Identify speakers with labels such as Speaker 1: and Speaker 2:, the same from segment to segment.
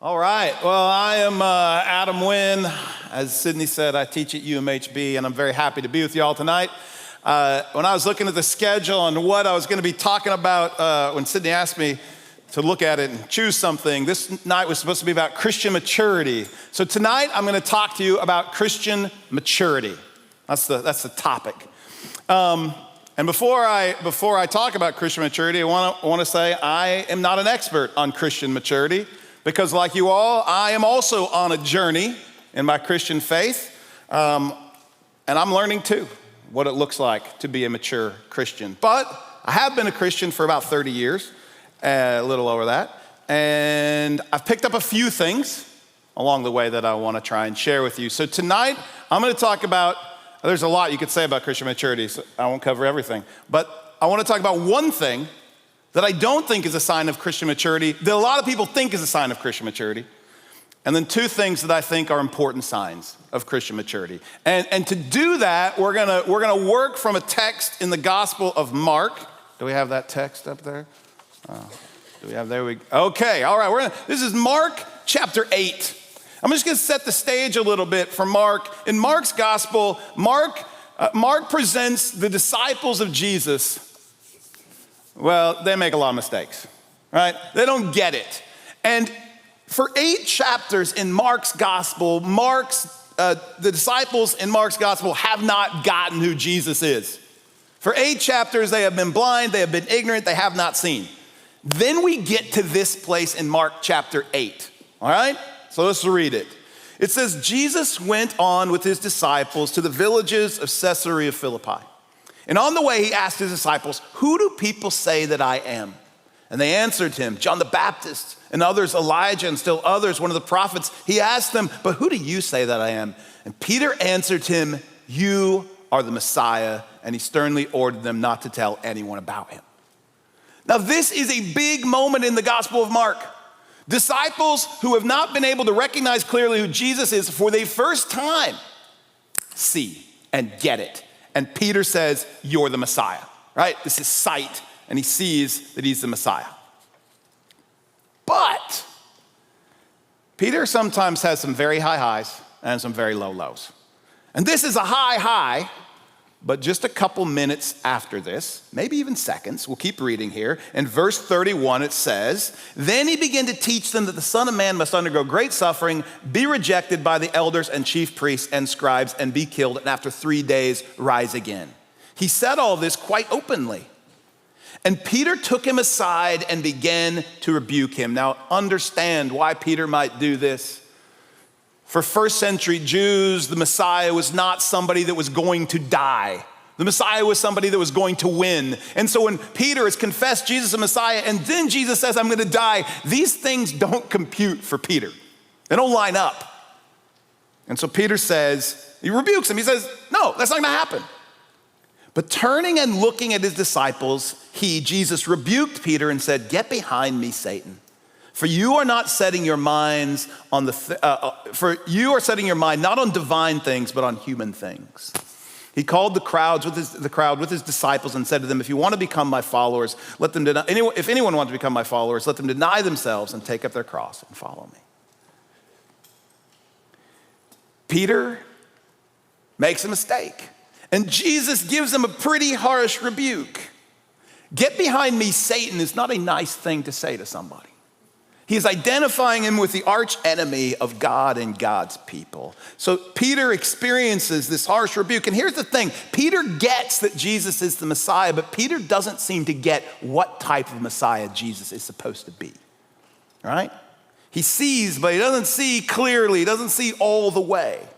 Speaker 1: All right, well, I am Adam Wynn. As Sydney said, I teach at UMHB, and I'm very happy to be with you all tonight. When I was looking at the schedule and what I was going to be talking about, when Sydney asked me to look at it and choose something, this night was supposed to be about Christian maturity. So tonight, I'm going to talk to you about Christian maturity. That's the topic. And before I talk about Christian maturity, I want to say I am not an expert on Christian maturity. Because like you all, I am also on a journey in my Christian faith, and I'm learning too what it looks like to be a mature Christian. But I have been a Christian for about 30 years, a little over that, and I've picked up a few things along the way that I want to try and share with you. So tonight, I'm going to talk about, there's a lot you could say about Christian maturity, so I won't cover everything, but I want to talk about one thing that I don't think is a sign of Christian maturity, that a lot of people think is a sign of Christian maturity, and then two things that I think are important signs of Christian maturity. And to do that, we're gonna work from a text in the Gospel of Mark. Do we have that text up there? Okay, all right, this is Mark chapter 8. I'm just gonna set the stage a little bit for Mark. In Mark's Gospel, Mark presents the disciples of Jesus. Well, they make a lot of mistakes, right? They don't get it. And for 8 chapters in Mark's gospel, the disciples in Mark's gospel have not gotten who Jesus is. For 8 chapters, they have been blind, they have been ignorant, they have not seen. Then we get to this place in Mark chapter 8, all right? So let's read it. It says, Jesus went on with his disciples to the villages of Caesarea Philippi. And on the way, he asked his disciples, "Who do people say that I am?" And they answered him, "John the Baptist, and others Elijah, and still others, one of the prophets." He asked them, "But who do you say that I am?" And Peter answered him, "You are the Messiah." And he sternly ordered them not to tell anyone about him. Now, this is a big moment in the Gospel of Mark. Disciples who have not been able to recognize clearly who Jesus is for the first time see and get it. And Peter says, "You're the Messiah," right? This is sight, and he sees that he's the Messiah. But Peter sometimes has some very high highs and some very low lows. And this is a high high, but just a couple minutes after this, maybe even seconds, we'll keep reading here. In verse 31, it says, "Then he began to teach them that the Son of Man must undergo great suffering, be rejected by the elders and chief priests and scribes, and be killed, and after 3 days rise again." He said all this quite openly. And Peter took him aside and began to rebuke him. Now understand why Peter might do this. For first century Jews, the Messiah was not somebody that was going to die. The Messiah was somebody that was going to win. And so when Peter has confessed Jesus is the Messiah, and then Jesus says, "I'm gonna die," these things don't compute for Peter. They don't line up. And so Peter says, he rebukes him. He says, "No, that's not gonna happen." But turning and looking at his disciples, Jesus, rebuked Peter and said, "Get behind me, Satan. For you are not setting your minds on you are setting your mind not on divine things, but on human things." He called the crowd with his disciples and said to them, "If you want to become my followers, if anyone wants to become my followers, let them deny themselves and take up their cross and follow me." Peter makes a mistake, and Jesus gives him a pretty harsh rebuke. "Get behind me, Satan" is not a nice thing to say to somebody. He's identifying him with the arch enemy of God and God's people. So Peter experiences this harsh rebuke. And here's the thing, Peter gets that Jesus is the Messiah, but Peter doesn't seem to get what type of Messiah Jesus is supposed to be, right? He sees, but he doesn't see clearly. He doesn't see all the way.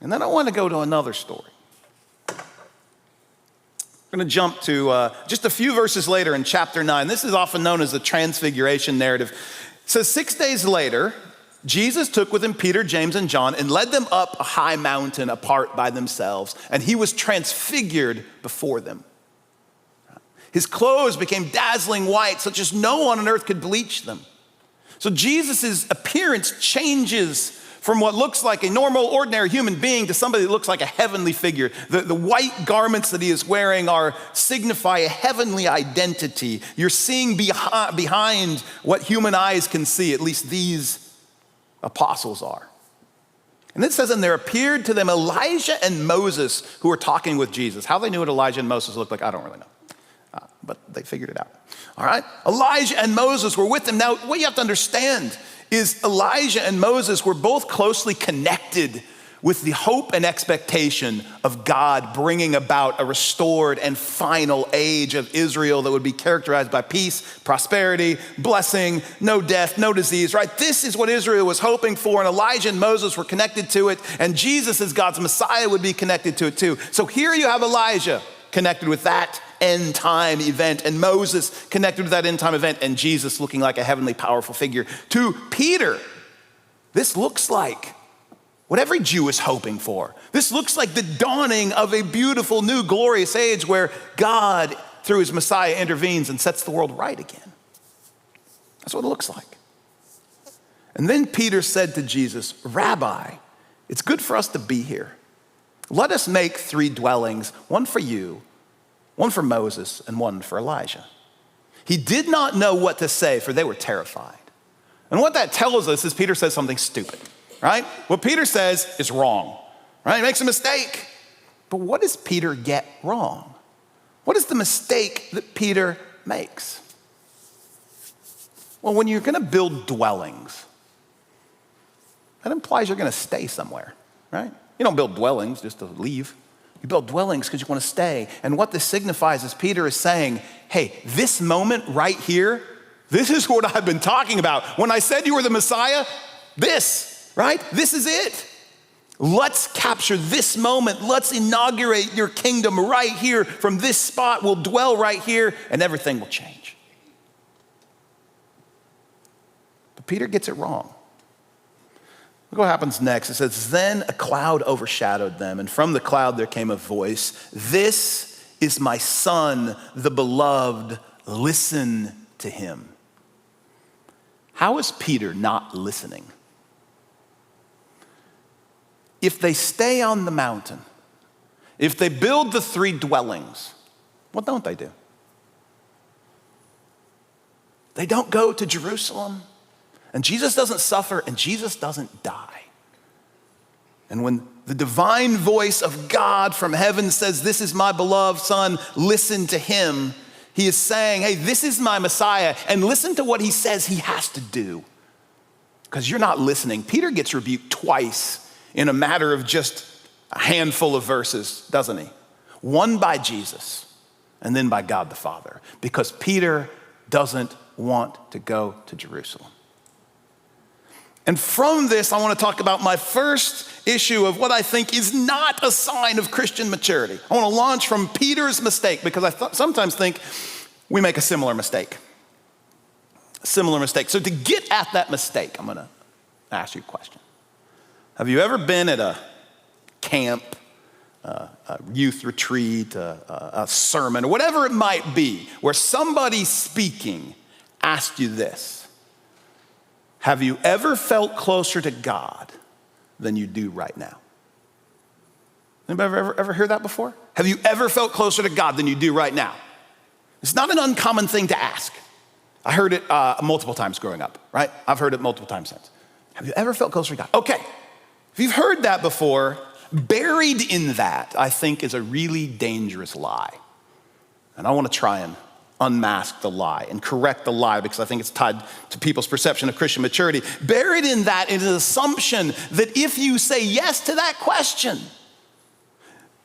Speaker 1: And then I want to go to another story. I'm going to jump to just a few verses later in chapter 9. This is often known as the transfiguration narrative. It says, 6 days later, Jesus took with him Peter, James, and John and led them up a high mountain apart by themselves, and he was transfigured before them. His clothes became dazzling white, such as no one on earth could bleach them. So Jesus' appearance changes from what looks like a normal, ordinary human being to somebody that looks like a heavenly figure. The white garments that he is wearing signify a heavenly identity. You're seeing behind what human eyes can see, at least these apostles are. And it says, and there appeared to them Elijah and Moses who were talking with Jesus. How they knew what Elijah and Moses looked like, I don't really know. But they figured it out. All right? Elijah and Moses were with them. Now, what you have to understand is Elijah and Moses were both closely connected with the hope and expectation of God bringing about a restored and final age of Israel that would be characterized by peace, prosperity, blessing, no death, no disease, right? This is what Israel was hoping for, and Elijah and Moses were connected to it, and Jesus as God's Messiah would be connected to it too. So here you have Elijah connected with that end time event, and Moses connected with that end time event, and Jesus looking like a heavenly powerful figure. To Peter, this looks like what every Jew is hoping for. This looks like the dawning of a beautiful, new, glorious age where God, through his Messiah, intervenes and sets the world right again. That's what it looks like. And then Peter said to Jesus, Rabbi, it's good for us to be here. Let us make 3 dwellings, one for you, one for Moses, and one for Elijah. He did not know what to say, for they were terrified. And what that tells us is Peter says something stupid. Right? What Peter says is wrong, right? He makes a mistake. But what does Peter get wrong? What is the mistake that Peter makes? Well, when you're going to build dwellings, that implies you're going to stay somewhere, right? You don't build dwellings just to leave. You build dwellings because you want to stay. And what this signifies is Peter is saying, hey, this moment right here, this is what I've been talking about. When I said you were the Messiah, right? This is it. Let's capture this moment. Let's inaugurate your kingdom right here. From this spot, we'll dwell right here and everything will change. But Peter gets it wrong. Look what happens next. It says, then a cloud overshadowed them, and from the cloud there came a voice. This is my son, the beloved. Listen to him. How is Peter not listening? If they stay on the mountain, if they build the 3 dwellings, what don't they do? They don't go to Jerusalem, and Jesus doesn't suffer, and Jesus doesn't die. And when the divine voice of God from heaven says, this is my beloved son, listen to him, he is saying, hey, this is my Messiah, and listen to what he says he has to do. Because you're not listening. Peter gets rebuked twice in a matter of just a handful of verses, doesn't he? One by Jesus and then by God the Father, because Peter doesn't want to go to Jerusalem. And from this, I want to talk about my first issue of what I think is not a sign of Christian maturity. I want to launch from Peter's mistake, because I sometimes think we make a similar mistake. So to get at that mistake, I'm going to ask you a question. Have you ever been at a camp, a youth retreat, a sermon, or whatever it might be, where somebody speaking asked you this? Have you ever felt closer to God than you do right now? Anybody ever heard that before? Have you ever felt closer to God than you do right now? It's not an uncommon thing to ask. I heard it multiple times growing up, right? I've heard it multiple times since. Have you ever felt closer to God? Okay. If you've heard that before, buried in that, I think, is a really dangerous lie. And I want to try and unmask the lie and correct the lie, because I think it's tied to people's perception of Christian maturity. Buried in that is an assumption that if you say yes to that question,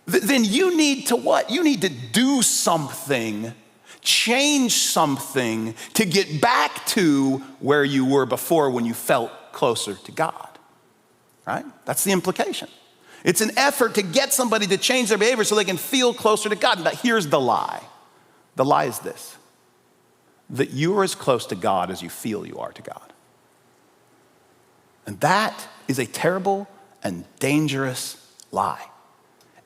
Speaker 1: then you need to what? You need to do something, change something to get back to where you were before when you felt closer to God. Right? That's the implication. It's an effort to get somebody to change their behavior so they can feel closer to God. But here's the lie. The lie is this: that you are as close to God as you feel you are to God. And that is a terrible and dangerous lie.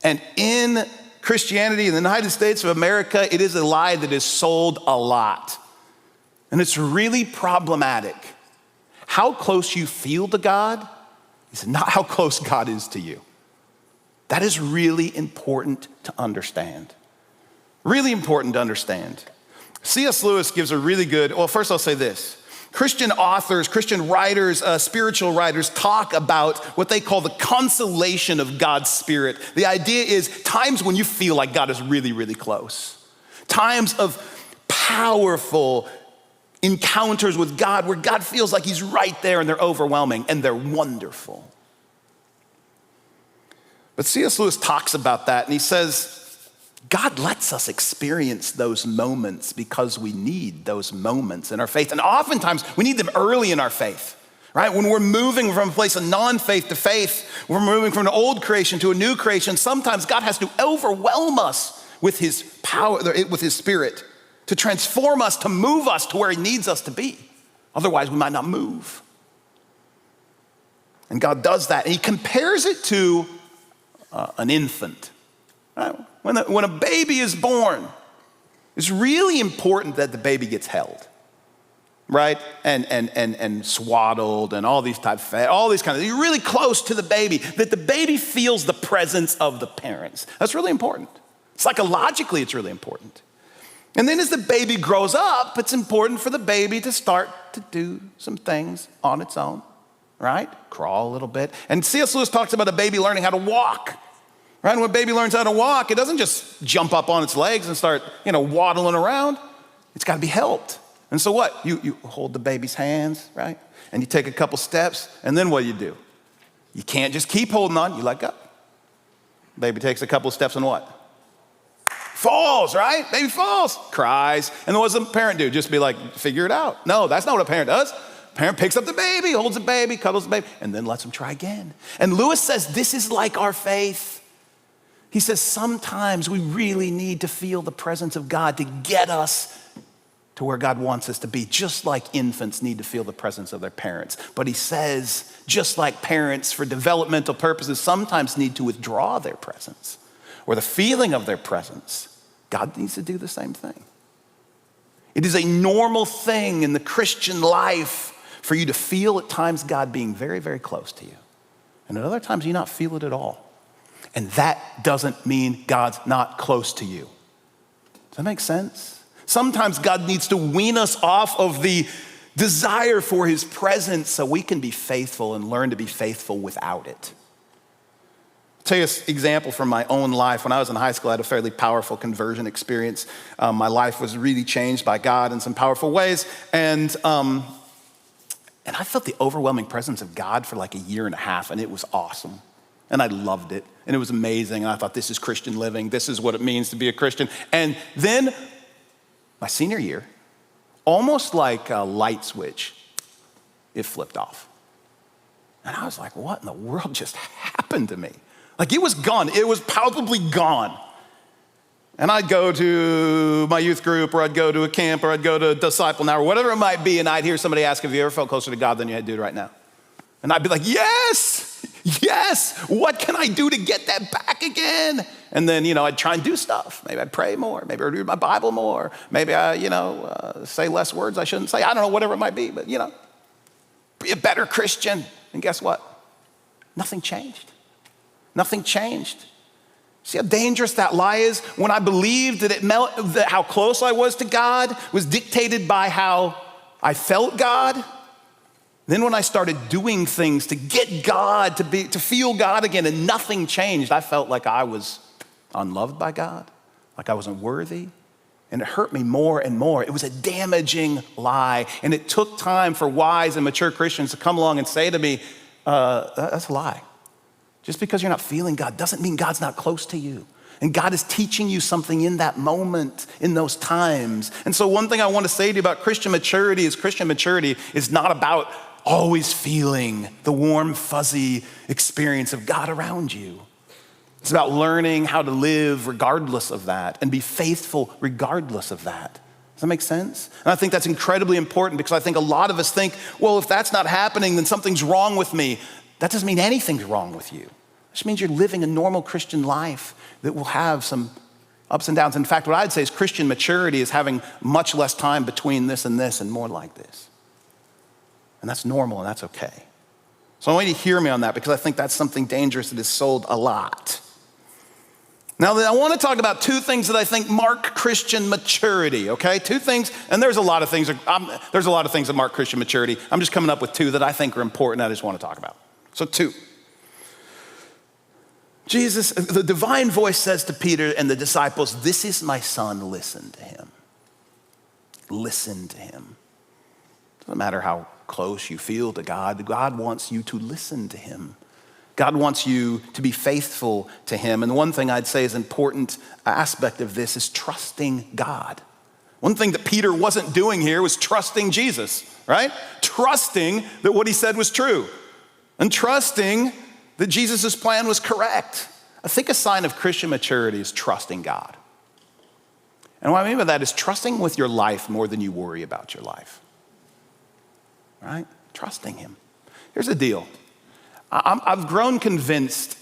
Speaker 1: And in Christianity in the United States of America, it is a lie that is sold a lot. And it's really problematic. How close you feel to God He said, not how close God is to you. That is really important to understand. Really important to understand. C.S. Lewis gives a really good, well, first I'll say this. Christian authors, Christian writers, spiritual writers talk about what they call the consolation of God's Spirit. The idea is times when you feel like God is really, really close. Times of powerful encounters with God where God feels like he's right there and they're overwhelming and they're wonderful. But C.S. Lewis talks about that and he says, God lets us experience those moments because we need those moments in our faith. And oftentimes we need them early in our faith, right? When we're moving from a place of non-faith to faith, we're moving from an old creation to a new creation. Sometimes God has to overwhelm us with his power, with his Spirit to transform us, to move us to where he needs us to be. Otherwise we might not move. And God does that. And he compares it to an infant. Right? When a baby is born, it's really important that the baby gets held, right? And swaddled and all these types of, all these kind of, you're really close to the baby, that the baby feels the presence of the parents. That's really important. Psychologically, it's really important. And then as the baby grows up, it's important for the baby to start to do some things on its own, right? Crawl a little bit. And C.S. Lewis talks about a baby learning how to walk. Right? When a baby learns how to walk, it doesn't just jump up on its legs and start, waddling around. It's got to be helped. And so what? You hold the baby's hands, right? And you take a couple steps, and then what do? You can't just keep holding on. You let go. Baby takes a couple steps and what? Falls, right? Baby falls, cries. And then what does the parent do? Just be like, figure it out. No, that's not what a parent does. Parent picks up the baby, holds the baby, cuddles the baby, and then lets them try again. And Lewis says this is like our faith. He says sometimes we really need to feel the presence of God to get us to where God wants us to be, just like infants need to feel the presence of their parents. But he says, just like parents for developmental purposes sometimes need to withdraw their presence or the feeling of their presence, God needs to do the same thing. It is a normal thing in the Christian life for you to feel at times God being very, very close to you. And at other times you not feel it at all. And that doesn't mean God's not close to you. Does that make sense? Sometimes God needs to wean us off of the desire for his presence so we can be faithful and learn to be faithful without it. I'll tell you an example from my own life. When I was in high school, I had a fairly powerful conversion experience. My life was really changed by God in some powerful ways. And I felt the overwhelming presence of God for like a year and a half, and it was awesome. And I loved it, and it was amazing. And I thought, this is Christian living. This is what it means to be a Christian. And then my senior year, almost like a light switch, it flipped off. And I was like, what in the world just happened to me? Like it was gone. It was palpably gone. And I'd go to my youth group, or I'd go to a camp, or I'd go to Disciple Now, or whatever it might be, and I'd hear somebody ask, have you ever felt closer to God than you do right now? And I'd be like, yes, what can I do to get that back again? And then, I'd try and do stuff. Maybe I'd pray more. Maybe I'd read my Bible more. Maybe I, say less words I shouldn't say. I don't know, whatever it might be, but, be a better Christian. And guess what? Nothing changed. Nothing changed. See how dangerous that lie is? When I believed that how close I was to God was dictated by how I felt God. Then when I started doing things to get God, to feel God again, and nothing changed, I felt like I was unloved by God, like I wasn't worthy. And it hurt me more and more. It was a damaging lie. And it took time for wise and mature Christians to come along and say to me, that's a lie. Just because you're not feeling God doesn't mean God's not close to you. And God is teaching you something in that moment, in those times. And so one thing I want to say to you about Christian maturity is not about always feeling the warm, fuzzy experience of God around you. It's about learning how to live regardless of that and be faithful regardless of that. Does that make sense? And I think that's incredibly important because I think a lot of us think, well, if that's not happening, then something's wrong with me. That doesn't mean anything's wrong with you. It just means you're living a normal Christian life that will have some ups and downs. In fact, what I'd say is Christian maturity is having much less time between this and more like this. And that's normal and that's okay. So I want you to hear me on that because I think that's something dangerous that is sold a lot. Now, I want to talk about two things that I think mark Christian maturity, okay? Two things, and there's a lot of things that mark Christian maturity. I'm just coming up with two that I think are important I just want to talk about. So two. Jesus, the divine voice says to Peter and the disciples, "This is my son, listen to him." Listen to him. Doesn't matter how close you feel to God, God wants you to listen to him. God wants you to be faithful to him. And the one thing I'd say is an important aspect of this is trusting God. One thing that Peter wasn't doing here was trusting Jesus, right? Trusting that what he said was true and trusting that Jesus' plan was correct. I think a sign of Christian maturity is trusting God. And what I mean by that is trusting with your life more than you worry about your life, right? Trusting him. Here's the deal. I've grown convinced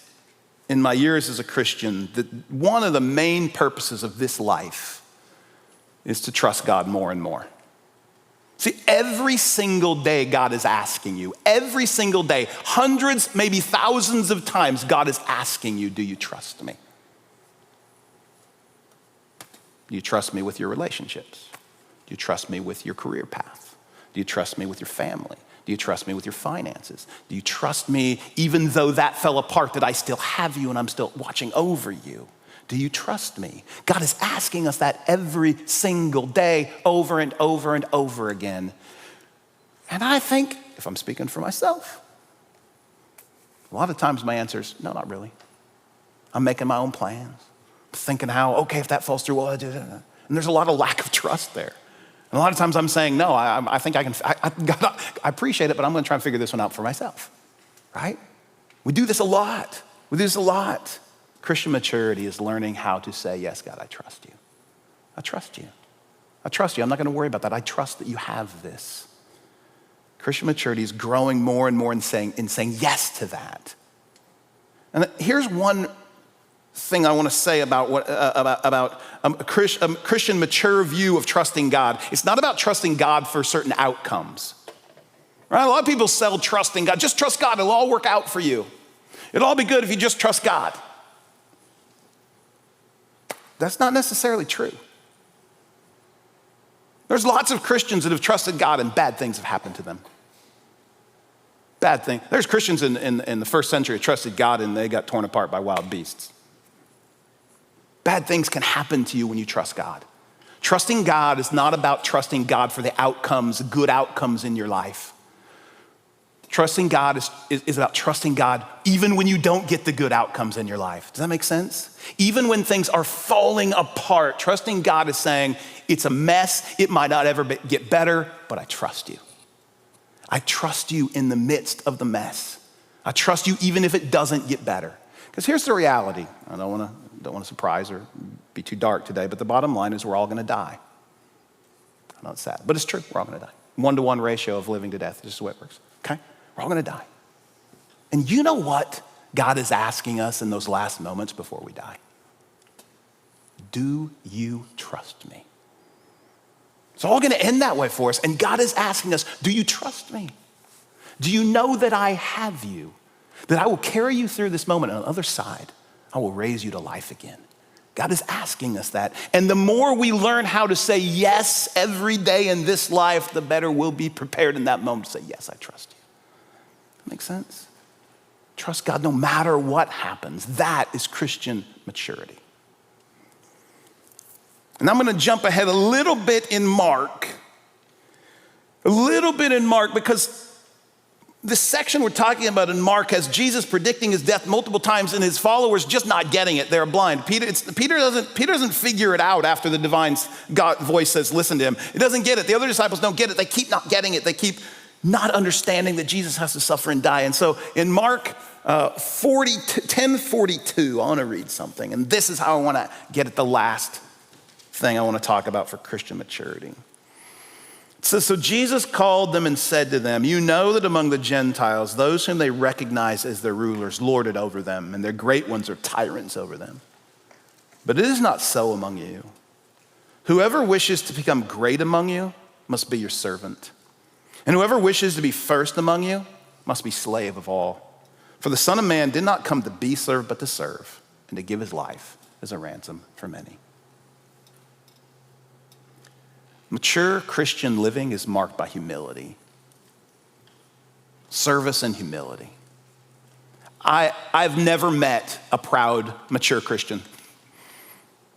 Speaker 1: in my years as a Christian that one of the main purposes of this life is to trust God more and more. See, every single day God is asking you, every single day, hundreds, maybe thousands of times, God is asking you, do you trust me? Do you trust me with your relationships? Do you trust me with your career path? Do you trust me with your family? Do you trust me with your finances? Do you trust me even though that fell apart, that I still have you and I'm still watching over you? Do you trust me? God is asking us that every single day, over and over and over again. And I think, if I'm speaking for myself, a lot of times my answer is, no, not really. I'm making my own plans, thinking how, okay, if that falls through, well, I do that. And there's a lot of lack of trust there. And a lot of times I'm saying, no, I think I can, God, I appreciate it, but I'm gonna try and figure this one out for myself, right? We do this a lot. We do this a lot. Christian maturity is learning how to say, yes, God, I trust you. I trust you. I trust you. I'm not gonna worry about that. I trust that you have this. Christian maturity is growing more and more in saying yes to that. And here's one thing I want to say about a Christian mature view of trusting God. It's not about trusting God for certain outcomes. Right? A lot of people sell trusting God. Just trust God, it'll all work out for you. It'll all be good if you just trust God. That's not necessarily true. There's lots of Christians that have trusted God and bad things have happened to them. Bad thing. There's Christians in the first century who trusted God and they got torn apart by wild beasts. Bad things can happen to you when you trust God. Trusting God is not about trusting God for the outcomes, good outcomes in your life. Trusting God is about trusting God even when you don't get the good outcomes in your life. Does that make sense? Even when things are falling apart, trusting God is saying, it's a mess, it might not ever get better, but I trust you. I trust you in the midst of the mess. I trust you even if it doesn't get better. Because here's the reality. I don't want to surprise or be too dark today, but the bottom line is we're all gonna die. I know it's sad, but it's true, we're all gonna die. 1-to-1 ratio of living to death, this is the way it works, okay? We're all gonna die. And you know what God is asking us in those last moments before we die? Do you trust me? It's all gonna end that way for us, and God is asking us, do you trust me? Do you know that I have you? That I will carry you through this moment, and on the other side, I will raise you to life again. God is asking us that. And the more we learn how to say yes every day in this life, the better we'll be prepared in that moment to say, yes, I trust you. That makes sense? Trust God no matter what happens. That is Christian maturity. And I'm gonna jump ahead a little bit in Mark. Because this section we're talking about in Mark has Jesus predicting his death multiple times and his followers just not getting it. They're blind. Peter doesn't figure it out after the divine God voice says, listen to him. He doesn't get it. The other disciples don't get it. They keep not getting it. They keep not understanding that Jesus has to suffer and die. And so in Mark 10:42, I want to read something. And this is how I want to get at the last thing I want to talk about for Christian maturity. It says, so Jesus called them and said to them, you know that among the Gentiles, those whom they recognize as their rulers lord it over them, and their great ones are tyrants over them. But it is not so among you. Whoever wishes to become great among you must be your servant. And whoever wishes to be first among you must be slave of all. For the Son of Man did not come to be served, but to serve, and to give his life as a ransom for many. Mature Christian living is marked by humility. Service and humility. I've never met a proud, mature Christian.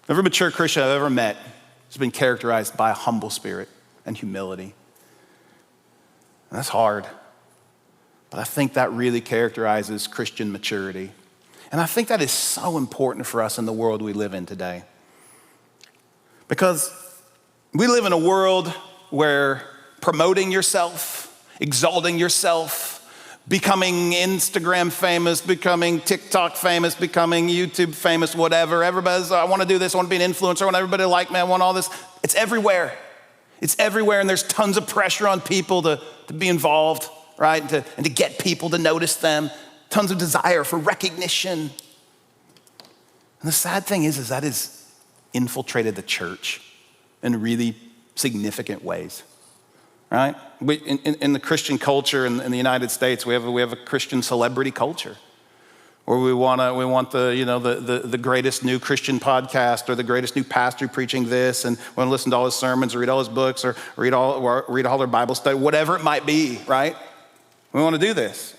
Speaker 1: Every mature Christian I've ever met has been characterized by a humble spirit and humility. And that's hard. But I think that really characterizes Christian maturity. And I think that is so important for us in the world we live in today. Because we live in a world where promoting yourself, exalting yourself, becoming Instagram famous, becoming TikTok famous, becoming YouTube famous, whatever. Everybody's, I want to do this, I want to be an influencer, I want everybody to like me, I want all this. It's everywhere. It's everywhere, and there's tons of pressure on people to be involved, right? And to get people to notice them. Tons of desire for recognition. And the sad thing is that has infiltrated the church in really significant ways, right? In the Christian culture in the United States, we have a Christian celebrity culture, where we want the greatest new Christian podcast or the greatest new pastor preaching this, and we want to listen to all his sermons or read all his books or read all their Bible study, whatever it might be, right? We want to do this,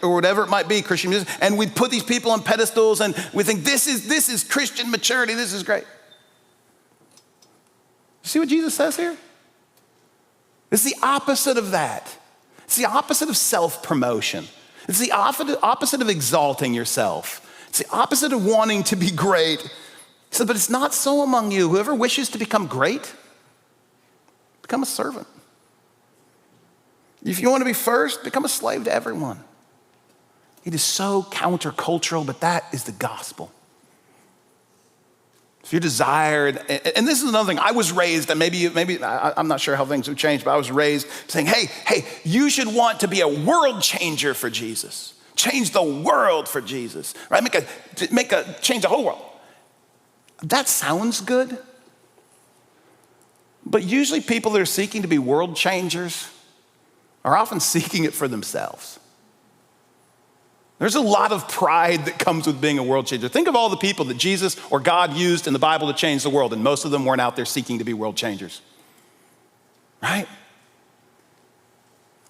Speaker 1: or whatever it might be, Christian music, and we put these people on pedestals, and we think this is Christian maturity. This is great. You see what Jesus says here? It's the opposite of that. It's the opposite of self-promotion. It's the opposite of exalting yourself. It's the opposite of wanting to be great. He said, but it's not so among you. Whoever wishes to become great, become a servant. If you want to be first, become a slave to everyone. It is so countercultural, but that is the gospel. If you're desired, and this is another thing, I was raised, and maybe I'm not sure how things have changed, but I was raised saying, hey, you should want to be a world changer for Jesus. Change the world for Jesus, right? Change the whole world. That sounds good, but usually people that are seeking to be world changers are often seeking it for themselves. There's a lot of pride that comes with being a world changer. Think of all the people that Jesus or God used in the Bible to change the world, and most of them weren't out there seeking to be world changers, right?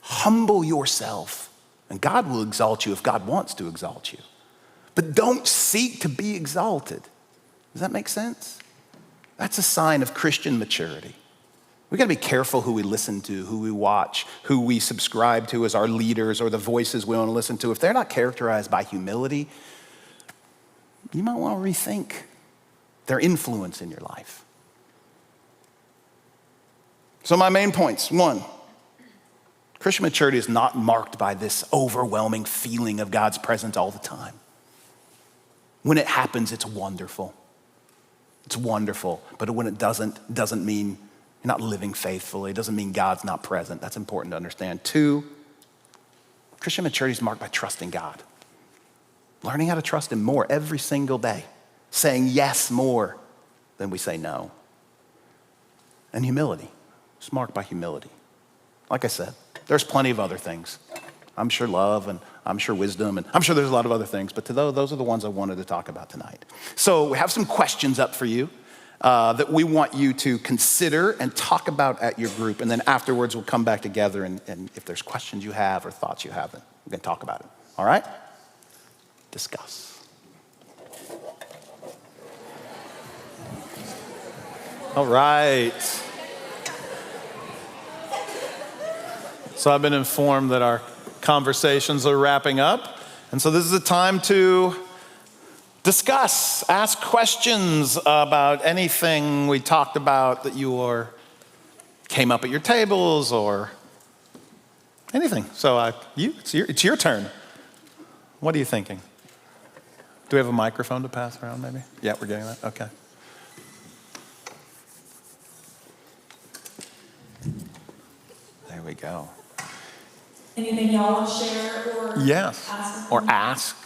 Speaker 1: Humble yourself, and God will exalt you if God wants to exalt you. But don't seek to be exalted. Does that make sense? That's a sign of Christian maturity. We gotta be careful who we listen to, who we watch, who we subscribe to as our leaders or the voices we wanna listen to. If they're not characterized by humility, you might wanna rethink their influence in your life. So my main points, 1, Christian maturity is not marked by this overwhelming feeling of God's presence all the time. When it happens, it's wonderful. It's wonderful, but when it doesn't mean you're not living faithfully. It doesn't mean God's not present. That's important to understand. 2, Christian maturity is marked by trusting God. Learning how to trust him more every single day. Saying yes more than we say no. And humility. It's marked by humility. Like I said, there's plenty of other things. I'm sure love, and I'm sure wisdom, and I'm sure there's a lot of other things, but those are the ones I wanted to talk about tonight. So we have some questions up for you. That we want you to consider and talk about at your group. And then afterwards, we'll come back together, and if there's questions you have or thoughts you have, then we're gonna talk about it. All right? Discuss. All right. So I've been informed that our conversations are wrapping up. And so this is a time to discuss, ask questions about anything we talked about that came up at your tables or anything. So it's your turn. What are you thinking? Do we have a microphone to pass around maybe? Yeah, we're getting that, okay. There we go.
Speaker 2: Anything y'all want to share or
Speaker 1: yes.
Speaker 2: ask?
Speaker 1: Or ask.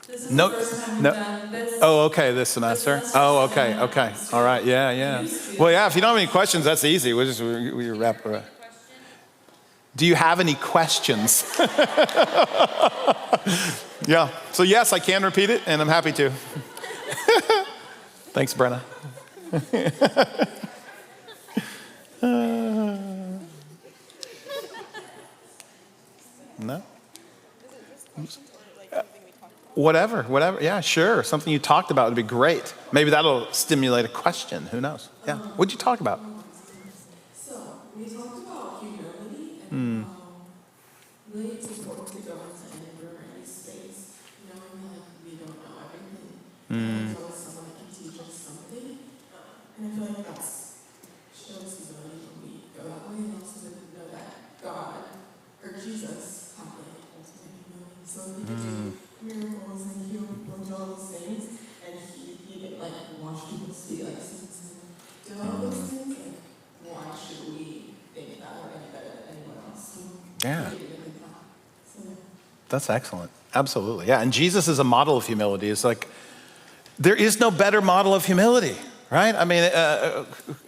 Speaker 2: This is the first time we've done this.
Speaker 1: Oh, okay, this semester. Oh, okay. All right, yeah. Well, yeah, if you don't have any questions, that's easy. We wrap it up. Do you have any questions? Yeah, so yes, I can repeat it, and I'm happy to. Thanks, Brenna. No? Whatever. Yeah, sure. Something you talked about would be great. Maybe that'll stimulate a question. Who knows? Yeah. What'd you talk about?
Speaker 2: So, we talked about humility and really it's important to go into any room or any space knowing that we don't know everything. And there's always someone that can teach us something. And I feel like that shows humility when we go that way and also to know that God or Jesus have like ultimate humility. So he could do miracles and heal people and do all those things and he didn't like wash people's feet like since do all those things. Like, why should we think that we're any better than anyone else? So,
Speaker 1: Yeah.
Speaker 2: so,
Speaker 1: That's excellent. Absolutely. Yeah. And Jesus is a model of humility. It's like, there is no better model of humility, right? I mean,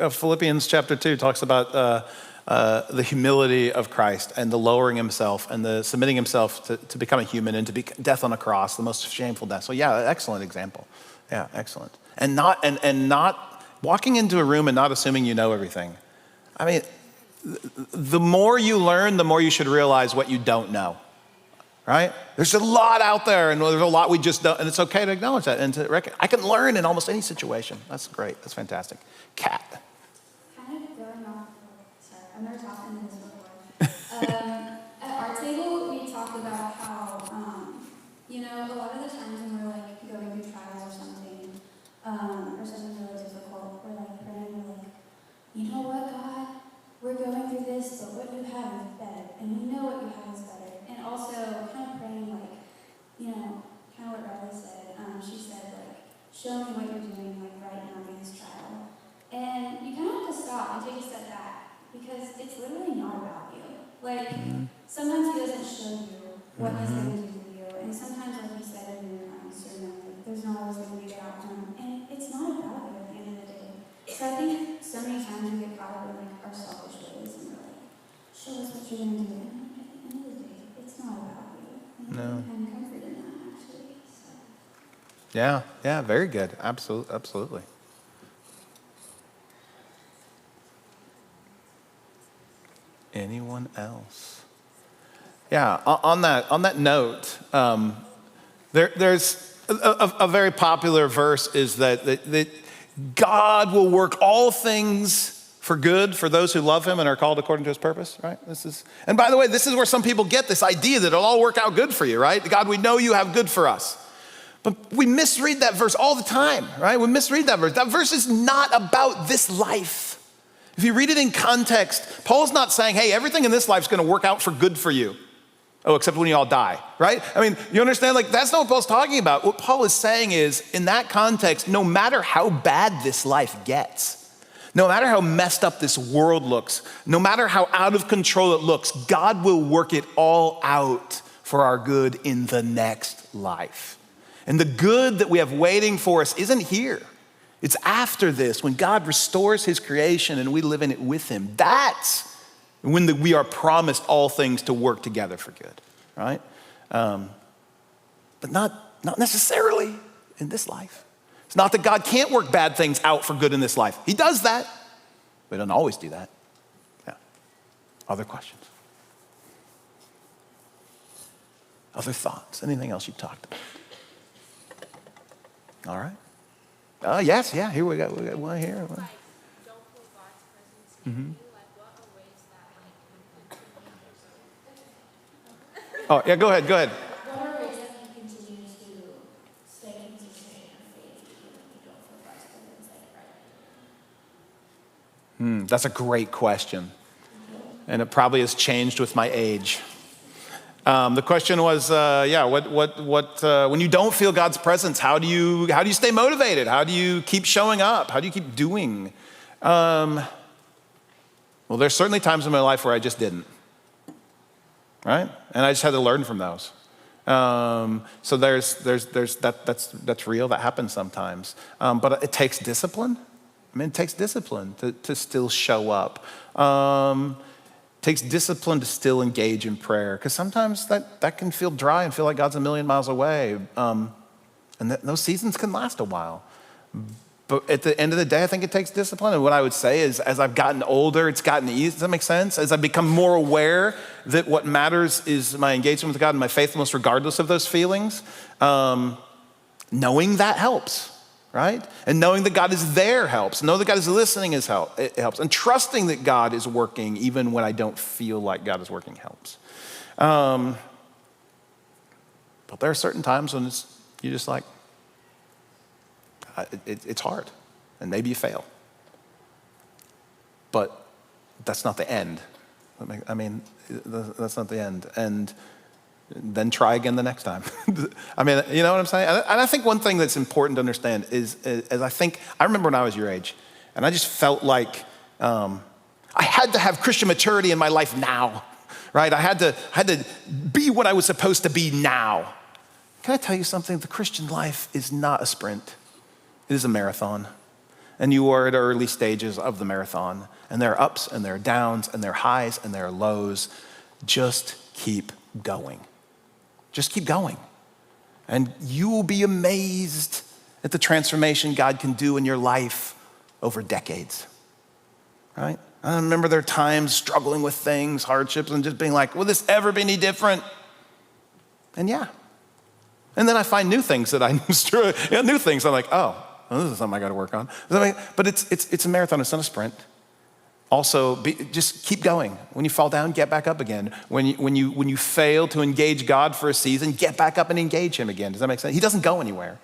Speaker 1: Philippians chapter 2 talks about the humility of Christ and the lowering himself and the submitting himself to become a human and to be death on a cross, the most shameful death. So yeah, excellent example. Yeah, excellent. And not walking into a room and not assuming you know everything. I mean, the more you learn, the more you should realize what you don't know. Right? There's a lot out there and there's a lot we just don't, and it's okay to acknowledge that and to recognize. I can learn in almost any situation. That's great. That's fantastic. Kat.
Speaker 3: Kind of going off, sorry, I've never talked in this before. At our table, we talk about how, a lot of the times when we're like going through trials or something really difficult, we're like praying, we're like, you know what, God, we're going through this, but what you have is better, and we know what you have is better. And also kind of praying like, kind of what Riley said. She said like, show me what you're doing like right now in this trial. And you kind of have to stop and take a step back because it's literally not about you. Like sometimes he doesn't show you what he's going to do for you. And sometimes like he said in your sermon, like, there's not always going to be the outcome. And it's not about you at the end of the day. So I think so many times we get caught up in like our selfish ways and we're like, show us what you're going to do. And at the end of the day, it's not about you.
Speaker 1: No.
Speaker 3: And comfort in that, actually. So.
Speaker 1: Yeah, very good. Absolutely. Anyone else? Yeah, on that note, there's a very popular verse is that God will work all things for good for those who love him and are called according to his purpose, right? And by the way, this is where some people get this idea that it'll all work out good for you, right? God, we know you have good for us. But we misread that verse all the time, right? We misread that verse. That verse is not about this life. If you read it in context, Paul's not saying, hey, everything in this life is going to work out for good for you. Oh, except when you all die, right? I mean, you understand? Like, that's not what Paul's talking about. What Paul is saying is, in that context, no matter how bad this life gets, no matter how messed up this world looks, no matter how out of control it looks, God will work it all out for our good in the next life. And the good that we have waiting for us isn't here. It's after this, when God restores his creation and we live in it with him. That's when we are promised all things to work together for good, right? But not necessarily in this life. It's not that God can't work bad things out for good in this life. He does that, but he doesn't always do that. Yeah. Other questions? Other thoughts? Anything else you talked about? All right. Yes, yeah, here we got one here.
Speaker 4: Like, don't feel God's presence in you. Like, what are ways that,
Speaker 1: Oh, yeah, go ahead.
Speaker 3: What are ways that you continue to stay consistent in your faith even if you don't feel God's presence like right now?
Speaker 1: That's a great question. And it probably has changed with my age. The question was, when you don't feel God's presence, how do you stay motivated? How do you keep showing up? How do you keep doing? Well, there's certainly times in my life where I just didn't, right? And I just had to learn from those. So there's that's real. That happens sometimes. But it takes discipline. I mean, it takes discipline to still show up. It takes discipline to still engage in prayer, because sometimes that can feel dry and feel like God's a million miles away. Those seasons can last a while. But at the end of the day, I think it takes discipline. And what I would say is, as I've gotten older, it's gotten easier. Does that make sense? As I've become more aware that what matters is my engagement with God and my faithfulness regardless of those feelings, knowing that helps, right? And knowing that God is there helps. Knowing that God is listening it helps. And trusting that God is working even when I don't feel like God is working helps. But there are certain times when you're just like, it's hard, and maybe you fail. But that's not the end. I mean, that's not the end. And then try again the next time. I mean, you know what I'm saying? And I think one thing that's important to understand is I remember when I was your age, and I just felt like I had to have Christian maturity in my life now, right? I had to be what I was supposed to be now. Can I tell you something? The Christian life is not a sprint. It is a marathon. And you are at early stages of the marathon. And there are ups and there are downs and there are highs and there are lows. Just keep going. Just keep going. And you will be amazed at the transformation God can do in your life over decades, right? I remember there are times struggling with things, hardships, and just being like, will this ever be any different? And yeah. And then I find new things that new things. I'm like, oh, well, this is something I got to work on. But it's a marathon. It's not a sprint. Also, just keep going. When you fall down, get back up again. When you fail to engage God for a season, get back up and engage him again. Does that make sense? He doesn't go anywhere.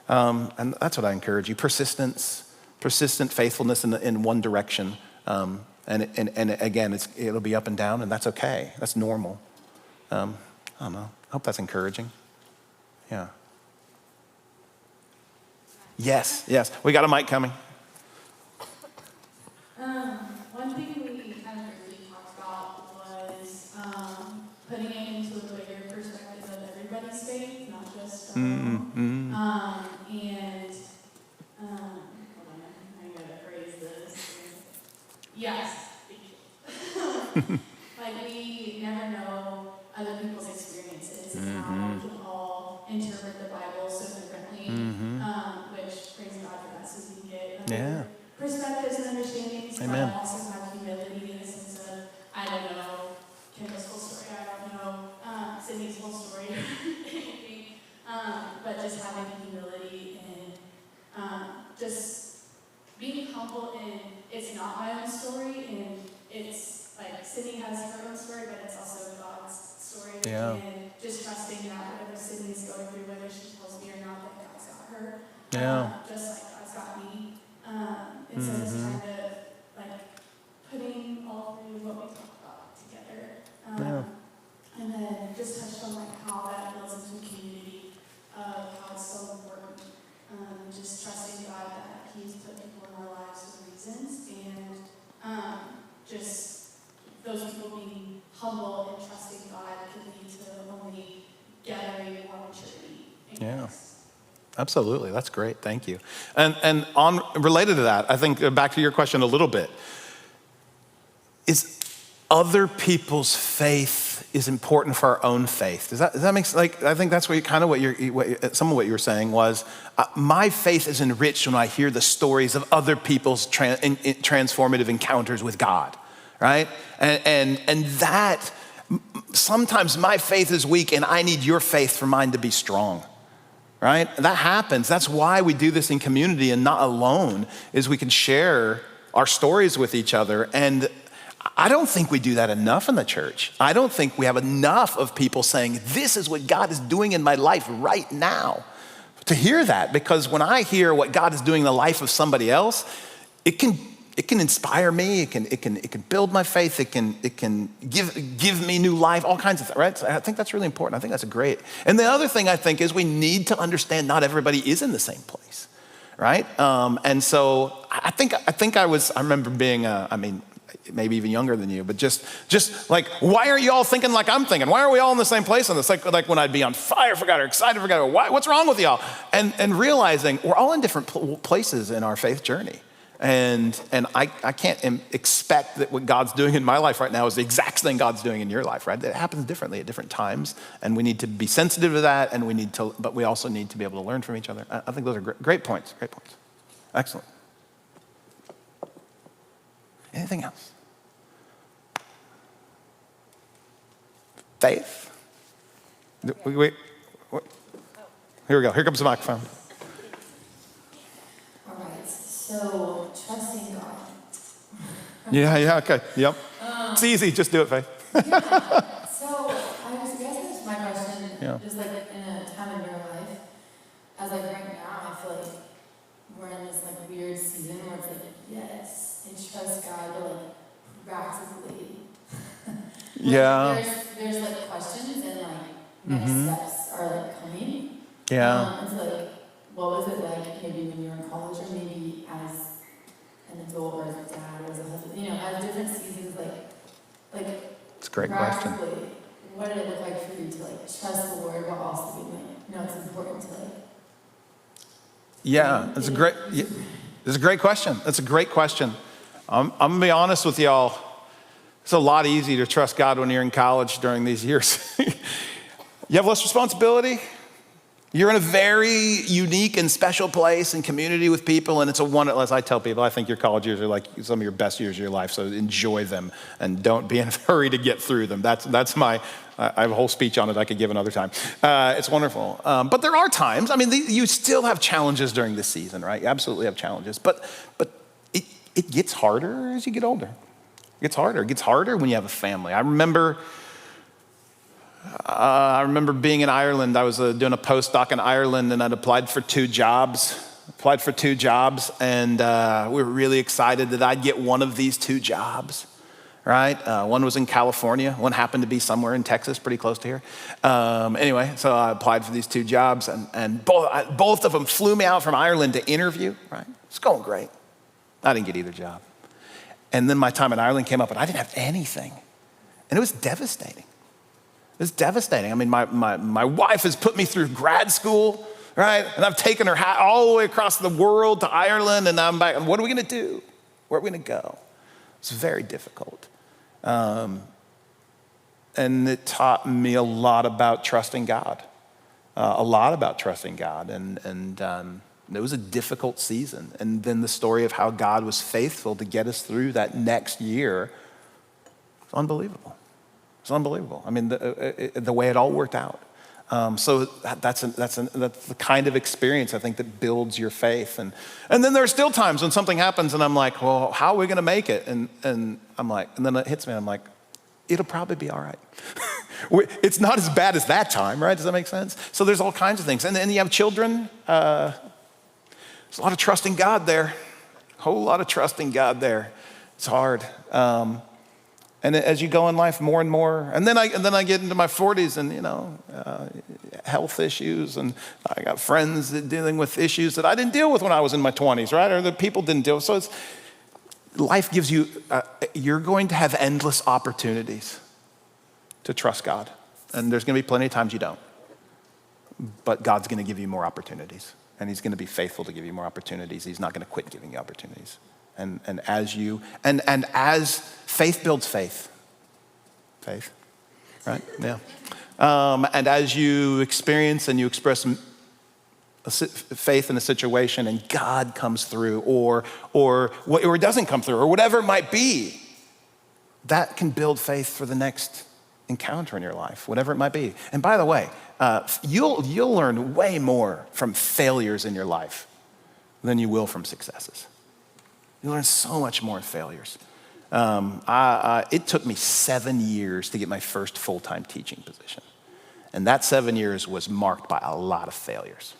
Speaker 1: And that's what I encourage you. Persistent faithfulness in one direction. And again, it'll be up and down, and that's okay. That's normal. I don't know. I hope that's encouraging. Yeah. Yes. We got a mic coming.
Speaker 2: One thing we kind of briefly talked about was putting it into a bigger perspective of everybody's faith, not just our own. Hold on, I gotta phrase this. Yes. Like, we never know other people's experiences and how we can all interpret the Bible so differently, which, praise God for that, so we can get perspectives and understandings.
Speaker 1: Amen.
Speaker 2: But also have humility in the sense of, I don't know Kendall's whole story, I don't know Sydney's whole story, but just having humility and just being humble in it's not my own story, and it's like Sydney has her own story, but it's also God's story.
Speaker 1: Yeah.
Speaker 2: And just trusting that whatever Sydney's going through, whether she tells me or not, that God's got her. Just like God's got me. And so it's kind of like putting all through what we talk about together. And then just touched on like how that builds into a community of how it's so important. Just trusting God that He's put people in our lives for reasons, and just those people being humble and trusting God can lead to only gathering more maturity in Christ.
Speaker 1: Absolutely. That's great. Thank you. And on related to that, I think back to your question a little bit, is other people's faith is important for our own faith. Does that make sense? Like, I think that's some of what you were saying was, my faith is enriched when I hear the stories of other people's transformative encounters with God, right? And that, sometimes my faith is weak and I need your faith for mine to be strong. Right? That happens. That's why we do this in community and not alone, is we can share our stories with each other. And I don't think we do that enough in the church. I don't think we have enough of people saying, this is what God is doing in my life right now. To hear that, because when I hear what God is doing in the life of somebody else, it can inspire me. It can build my faith. It can give me new life. All kinds of things, right? So I think that's really important. I think that's great. And the other thing I think is we need to understand not everybody is in the same place, right? And so I remember being maybe even younger than you, but just like, why are you all thinking like I'm thinking? Why are we all in the same place on this? Like when I'd be on fire for God or excited for God, what's wrong with y'all? And realizing we're all in different places in our faith journey. And I can't expect that what God's doing in my life right now is the exact thing God's doing in your life, right? It happens differently at different times, and we need to be sensitive to that, but we also need to be able to learn from each other. I think those are great points, great points. Excellent. Anything else? Faith? Wait. Here we go. Here comes the microphone.
Speaker 2: All right, so trusting God.
Speaker 1: Yeah, okay. Yep. It's easy. Just do it, Faith.
Speaker 2: So I guess that's my question.
Speaker 1: Yeah.
Speaker 2: Just like in a time in your life, as like right now, I feel like we're in this like weird season where it's like, yes, and trust God, but like practically.
Speaker 1: Yeah.
Speaker 2: There's like questions and like next steps are like coming.
Speaker 1: Yeah.
Speaker 2: It's like, what was it like maybe when you were in college or maybe as an adult or as a dad or as a husband, you know, as different seasons, like
Speaker 1: It's a great question.
Speaker 2: practically, what did it look like for you to like trust the Lord while also being like, no, it's important to like.
Speaker 1: Yeah, it's a great question. That's a great question. I'm gonna be honest with y'all. It's a lot easier to trust God when you're in college during these years. You have less responsibility. You're in a very unique and special place and community with people, and it's as I tell people, I think your college years are like some of your best years of your life, so enjoy them and don't be in a hurry to get through them. That's my, I have a whole speech on it I could give another time. It's wonderful. But there are times, you still have challenges during this season, right? You absolutely have challenges, but it gets harder as you get older. It gets harder when you have a family. I remember being in Ireland. I was doing a postdoc in Ireland, and I'd applied for two jobs, and we were really excited that I'd get one of these two jobs, right? One was in California. One happened to be somewhere in Texas, pretty close to here. Anyway, so I applied for these two jobs, and both of them flew me out from Ireland to interview, right? It's going great. I didn't get either job. And then my time in Ireland came up, and I didn't have anything. And it was devastating. My wife has put me through grad school, right? And I've taken her all the way across the world to Ireland, and I'm back. And what are we going to do? Where are we going to go? It's very difficult. And it taught me a lot about trusting God, And it was a difficult season. And then the story of how God was faithful to get us through that next year was unbelievable. It's unbelievable. The way it all worked out. So that's the kind of experience I think that builds your faith. And then there are still times when something happens and I'm like, well, how are we going to make it? And I'm like, and then it hits me. I'm like, it'll probably be all right. It's not as bad as that time, right? Does that make sense? So there's all kinds of things. And then you have children. There's a lot of trusting God there. A whole lot of trusting God there. It's hard. And as you go in life more and more, and then I get into my 40s and, health issues, and I got friends that dealing with issues that I didn't deal with when I was in my 20s, right? Or that people didn't deal with. So life gives you, you're going to have endless opportunities to trust God. And there's going to be plenty of times you don't. But God's going to give you more opportunities. And he's going to be faithful to give you more opportunities. He's not going to quit giving you opportunities. And as faith builds faith, right? Yeah. And as you experience and you express faith in a situation and God comes through or it doesn't come through or whatever it might be, that can build faith for the next encounter in your life, whatever it might be. And by the way, you'll learn way more from failures in your life than you will from successes. You learn so much more in failures. It took me 7 years to get my first full-time teaching position. And that 7 years was marked by a lot of failures,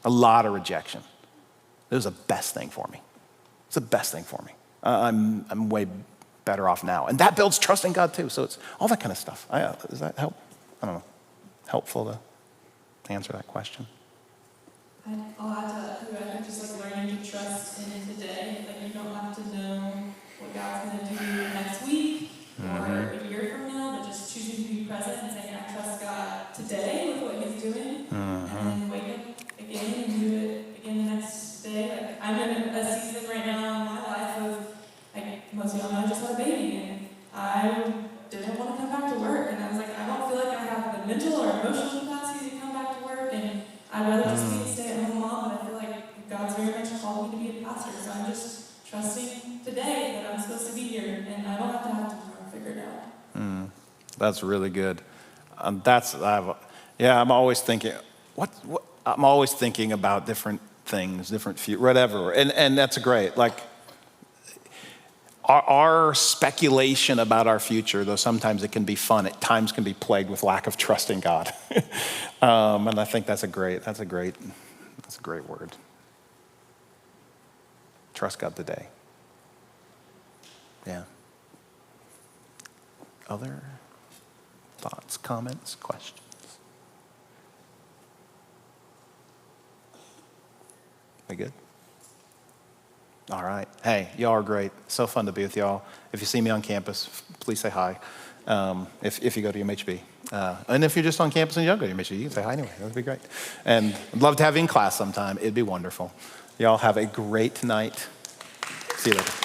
Speaker 1: a lot of rejection. It was the best thing for me. It's the best thing for me. I'm way better off now. And that builds trust in God too. So it's all that kind of stuff. Does that help? I don't know. Helpful to answer that question?
Speaker 2: I'll add to that, I think just like learning to trust in today. Like you don't have to know what God's going to do next week or a year from now, but just choosing to be present and saying, I trust God today with what he's doing. And then wake up again and do it again the next day. Like I'm in a season right now in my life mental or emotional capacity to come back to work, and I'd rather just be a stay-at-home mom, but I feel like God's very much called me to be a pastor, so I'm just trusting today that I'm supposed to be here, and I don't have to have tomorrow figured out.
Speaker 1: That's really good. I'm always thinking, I'm always thinking about different things, whatever, and that's great. Like our speculation about our future, though sometimes it can be fun, at times can be plagued with lack of trust in God, and I think that's a great word. Trust God today. Yeah. Other thoughts, comments, questions? We good? All right. Hey, y'all are great. So fun to be with y'all. If you see me on campus, please say hi. If you go to UMHB. And if you're just on campus and you don't go to UMHB, you can say hi anyway. That would be great. And I'd love to have you in class sometime. It'd be wonderful. Y'all have a great night. See you later.